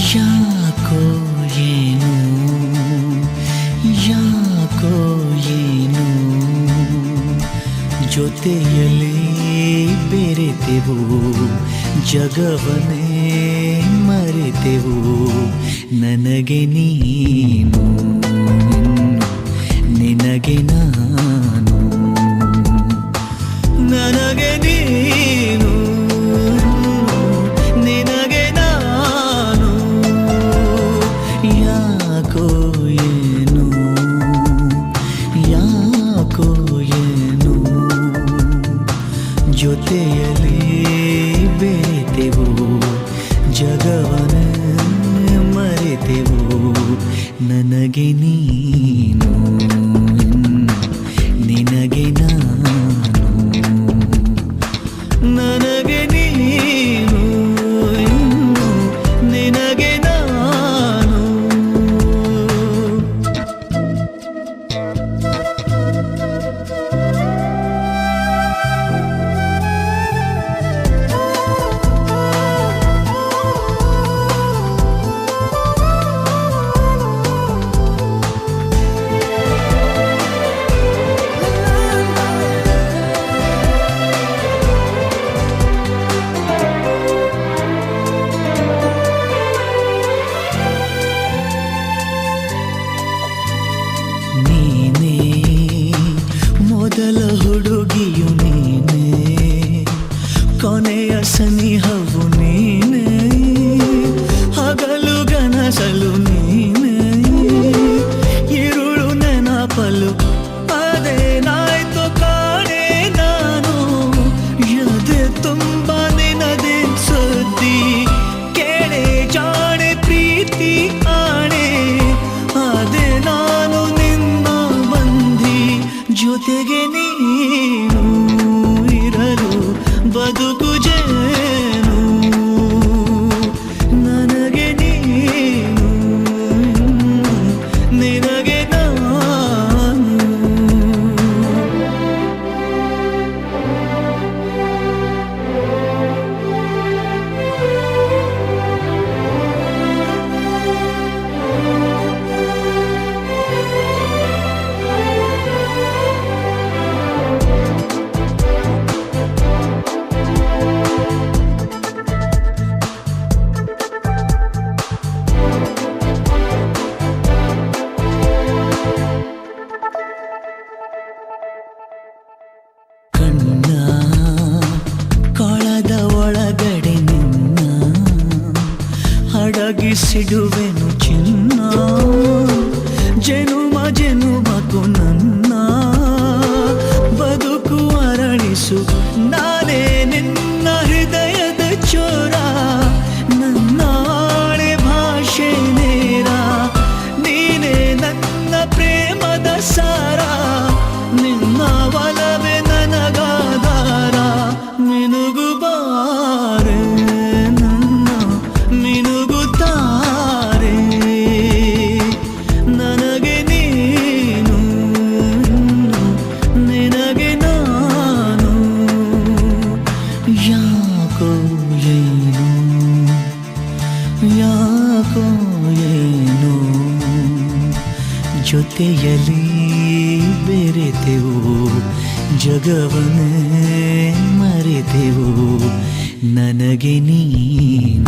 ಯಾಕೋ ಏನು ಯಾಕೋ ಏನು ಜೊತೆಯಲ್ಲಿ ಬೆರೆತೆವು ಜಗವನ್ನೇ ಮರೆತೆವು ನನಗೆ ನೀನು ನಿನಗೆ ನಾನು ನನಗೆ ನೀನು ನಿನಗೆ ನಾನು ಯಾಕೋ ಏನು ಯಾಕೋ ಏನು ಜೊತೆಯಲ್ಲಿ ಬೆರೆತೆವು ಜಗವನ್ನೇ ಮರೆತೆವು ನನಗೆ ನೀನು ನಿನಗೆ ನಾನು ನನಗೆ ನೀನು ನಿನಗೆ ನಾನು ನೀನೇ ಮೊದಲ ಹುಡುಗಿಯು ನೀನೇ ಕೊನೆಯ ಸನಿಹವು ನೀನೇ ಹಗಲು ಗನಸಲು ನೀನೇ ಇರುಳು ನೆನಪಲು ಅದೇನಾಯ್ತು ಕಾಣೆ ನಾನು ಎದೆ ತುಂಬ ನಿನದೆ ಸುದ್ದಿ ಕೇಳೆ ಜಾಣೆ ಪ್ರೀತಿ ಆಣೆ ಅದೇ ನಾನು ಜೊತೆಗೆ ನೀನು ಇರಲು ಬದುಕು ಜೇನು ನನಗೆ ನೀನು ನಿನಗೆ ನಾನು ಕಣ್ಣ ಕೊಳದ ಒಳಗಡೆ ನಿನ್ನ ಅಡಗಿಸಿಡುವೆನು ಚಿನ್ನ ಜನುಮ ಜನುಮಕು ನನ್ನ ಬದುಕು ಅರಳಿಸು ನಾನೇ ನಿನ್ನ ಹೃದಯದ ಚೋರ ನನ್ನ ಆಳೆ ಭಾಷೆ ನೇರ ನೀನೇ ನನ್ನ ಪ್ರೇಮದ ಸಾರ ನಿನ್ನ ಒಲವೇ ನನಗಾಧಾರ ಮಿನುಗುಬಾರೆ ನನ್ನ ಮಿನುಗುತ್ತಾರೆ ನನಗೆ ನೀನು ನಿನಗೆ ನಾನು ಯಾಕೋ ಏನು ಯಾಕೋ ಏನು ಜೊತೆಯಲ್ಲಿ ಬೆರೆತೆವು ಜಗವನ್ನೇ ಮರೆತೆವು ನನಗೆ ನೀನು